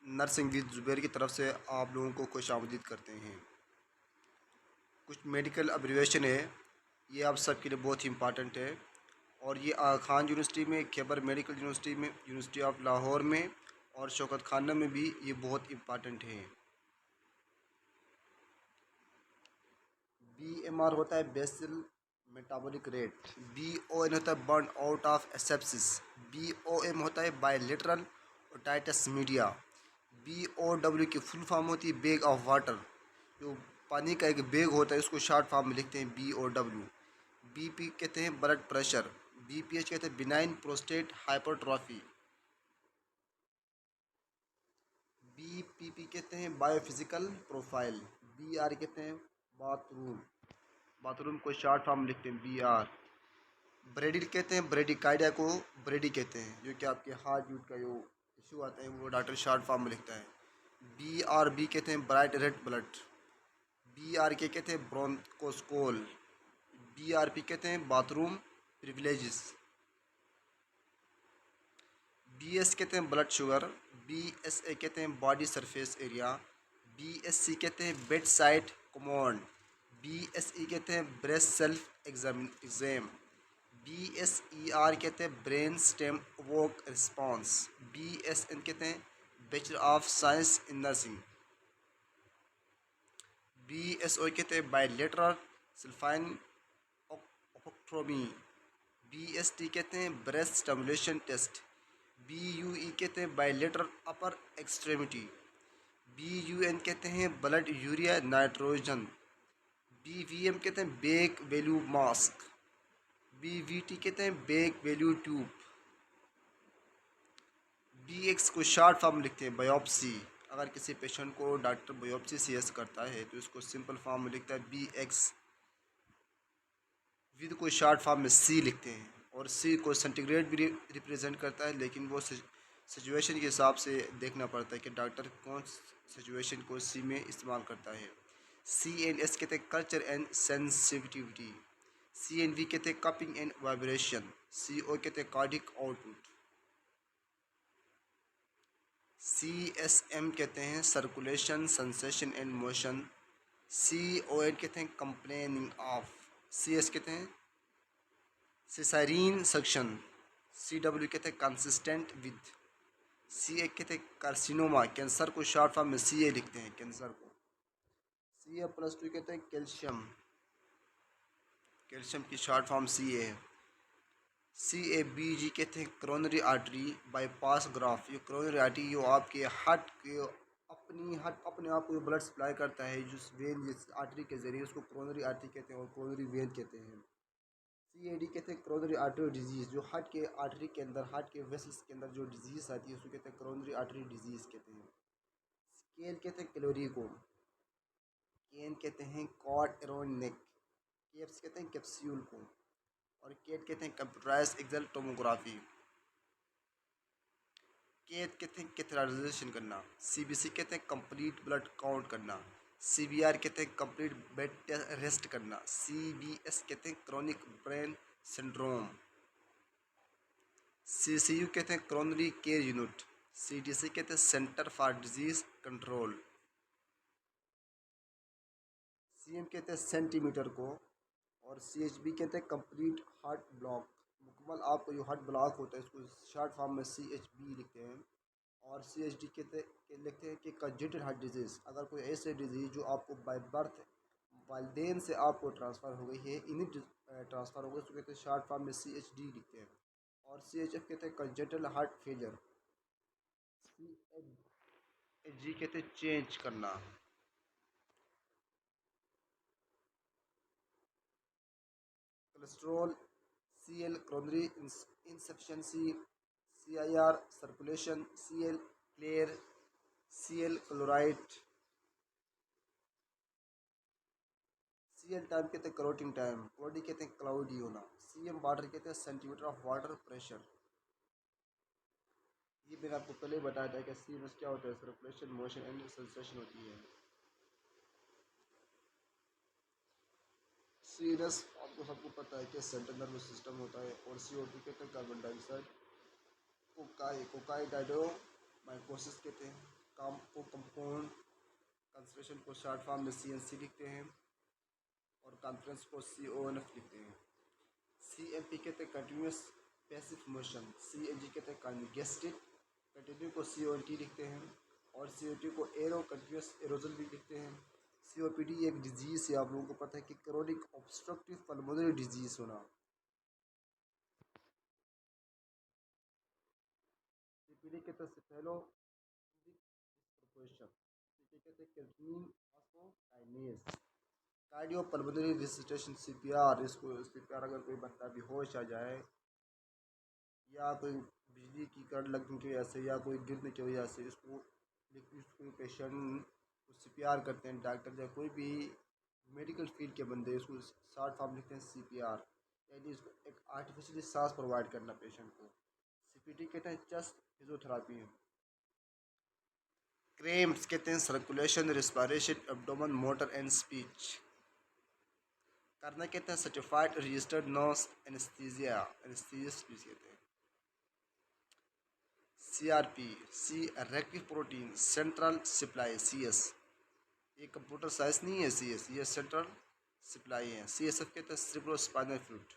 Nursing with Zubair की तरफ से आप लोगों को खुशामदीद करते हैं। कुछ मेडिकल अब्रीविएशन है, ये आप सबके लिए बहुत ही इम्पार्टेंट है। और ये आगा खान यूनिवर्सिटी में, खैबर मेडिकल यूनिवर्सिटी में, यूनिवर्सिटी ऑफ लाहौर में और शौकत खाना में भी ये बहुत इम्पार्टेंट है। BMR होता है बेसल मेटाबॉलिक रेट। BON होता है burn out of asepsis. BOM होता है बायलेटरल ओटाइटिस मीडिया। BOW की फुल फॉर्म होती है बैग ऑफ वाटर, जो पानी का एक बैग होता है, उसको शॉर्ट फॉर्म में लिखते हैं BOW। BP कहते हैं ब्लड प्रेशर। BPH कहते हैं बिनाइन प्रोस्टेट हाइपरट्रॉफी। BPP कहते हैं बायोफिजिकल प्रोफाइल। BR कहते हैं बाथरूम। बाथरूम को शॉर्ट फॉर्म लिखते हैं BR। ब्रेडी कहते हैं ब्रेडिकार्डिया को ब्रेडी कहते हैं, जो कि आपके हार्ट बीट का जो इशू आता है वो डॉक्टर शॉर्ट फॉर्म में लिखता है। BRB कहते हैं ब्राइट रेड ब्लड। BRK कहते हैं ब्रोंकोस्कोल। BRP कहते हैं बाथरूम प्रिविलेजेस। BS कहते हैं ब्लड शुगर। BSA कहते हैं बॉडी सरफेस एरिया। BSC कहते हैं बेड साइड कमांड। BSE कहते हैं ब्रेस्ट सेल्फ एग्जाम। BSER कहते हैं ब्रेन स्टेम वोक रिस्पॉन्स। BSN कहते हैं bachelor of science in nursing. BSO कहते हैं बायलेटरल सल्फाइन ओफोक्ट्रोमी। BST कहते हैं ब्रेस्ट स्टिमुलेशन टेस्ट। BUE कहते हैं बायलेटरल अपर एक्सट्रेमिटी। BUN कहते हैं ब्लड यूरिया नाइट्रोजन। BVM कहते हैं बेक वैल्यू मास्क। BVT कहते हैं बेक वैल्यू ट्यूब। BX को शॉर्ट फॉर्म लिखते हैं बायोप्सी। अगर किसी पेशेंट को डॉक्टर बायोप्सी CS करता है तो इसको सिंपल फॉर्म में लिखता है BX। विद को शॉर्ट फॉर्म में C लिखते हैं। और C को सेंटीग्रेड भी रिप्रेजेंट करता है, लेकिन वो सिचुएशन के हिसाब से देखना पड़ता है कि डॉक्टर कौन सिचुएशन को C में इस्तेमाल करता है। CNS कहते हैं कल्चर एंड सेंसिटिविटी। CNV कहते हैं कपिंग एंड वाइब्रेशन। CO कहते हैं कार्डिक आउटपुट। CSM कहते हैं circulation sensation and motion. CON कहते हैं कंप्लेनिंग ऑफ। CS कहते हैं सिसारीन सक्शन। CW कहते हैं कंसिस्टेंट विद। CA कहते हैं कार्सिनोमा, कैंसर को शॉर्ट फॉर्म में CA लिखते हैं कैंसर को। CA+2 कहते हैं कैल्शियम, कैल्शियम की शॉर्ट फॉर्म CA है। CABG कहते हैं कोरोनरी आर्टरी बाईपास ग्राफ। ये कोरोनरी आर्टरी जो आपके हार्ट के अपने आप को ब्लड सप्लाई करता है, जिस वेन जिस आर्टरी के जरिए, उसको कोरोनरी आर्टरी कहते हैं और कोरोनरी वेन कहते हैं। CAD कहते हैं कोरोनरी आर्टरी डिजीज़, जो हार्ट के आर्टरी के अंदर, हार्ट के वेसल्स के अंदर जो डिजीज़ आती है उसको कहते हैं कोरोनरी आर्टरी डिजीज़ कहते हैं। स्केल कहते हैं कैलोरी को। केन कहते हैं कॉर्ड अराउंड नेक। केप्स कहते हैं कैप्सूल को। और केट कहते हैं कंप्यूटराइज एक्सेल टोमोग्राफी। केट कहते हैं कैथेटराइजेशन करना। CBC कहते हैं कंप्लीट ब्लड काउंट करना। CBR कहते हैं कंप्लीट बेड रेस्ट करना। CBS कहते हैं क्रोनिक ब्रेन सिंड्रोम। CCU कहते हैं कोरोनरी केयर यूनिट। CDC कहते हैं centre for disease control. CM कहते हैं सेंटीमीटर को। और CHB कहते हैं कंप्लीट हार्ट ब्लॉक, मुकम्मल आपको जो हार्ट ब्लॉक होता है इसको शॉर्ट फॉर्म में CHB लिखते हैं। और CHD लिखते हैं कि कंजेटेड हार्ट डिजीज़, अगर कोई ऐसे डिजीज़ जो आपको बाय बर्थ वालदेन से आपको ट्रांसफ़र हो गई है, इन्हीं ट्रांसफ़र हो गई, उसको कहते हैं शॉर्ट फॉर्म में CHD लिखते हैं। और CHF कहते हैं कंजेटल हार्ट फेलियर। CHG कहते हैं चेंज करना। Cholesterol CL coronary insufficiency. CIR circulation. CL clear. CL chloride. CL time कहते हैं करोटिंग टाइम। OD कहते हैं क्लाउडी होना। CM वाटर कहते हैं सेंटीमीटर ऑफ वाटर प्रेशर। ये मैंने आपको पहले बताया था कि CMS क्या होता है, सर्कुलेशन मोशन एंड सेंसेशन होती है। CNS आपको सबको पता है कि सेंट्रल नर्वस सिस्टम होता है। और CO2 कहते हैं कार्बन डाइऑक्साइड। कोकाई कोकाई डाइडो माइकोसिस कहते हैं। काम को कंपाउंड कंसंट्रेशन को शॉर्ट फॉर्म में CNC लिखते हैं और कॉन्फ्रेंस को CONF लिखते हैं। CMP कहते हैं कंटिन्यूस पैसिव मोशन, CNG कहते हैं कंजेस्टेड, कंटिन्यू को CONT लिखते हैं और COT को एरो कंटिन्यूस एरोजन भी लिखते हैं। COPD एक डिजीज़ है, आप लोगों को पता है कि क्रोनिक ऑब्स्ट्रक्टिव पल्मोनरी डिजीज़ होना। CPD कहते हैं सेफेलो डिस्प्रोपोर्शन, कहते हैं creatinine phosphokinase. Cardio pulmonary resuscitation CPR, इसको CPR अगर कोई बंदा बेहोश आ जाए या कोई बिजली की करंट लगने की वजह से या कोई गिरने की वजह से इसको कोई पेशेंट को CPR करते हैं डॉक्टर या कोई भी मेडिकल फील्ड के बंदे, इसको शॉर्ट फॉर्म लिखते हैं CPR, यानी इसको एक आर्टिफिशियली सांस प्रोवाइड करना पेशेंट को। CPT कहते हैं चेस्ट फिजियोथेरापी। क्रेम्स कहते हैं circulation, respiration, abdomen, motor and speech. करना कहते हैं सर्टिफाइड रजिस्टर्ड नर्स एनेस्थीसिया, एनेस्थीसिस्ट भी कहते हैं। CRP, सी reactive protein central supply, CS, ये कंप्यूटर साइंस नहीं है CS, ये सेंट्रल सप्लाई है। CSF कहते हैं सेरेब्रोस्पाइनल फ्लूइड।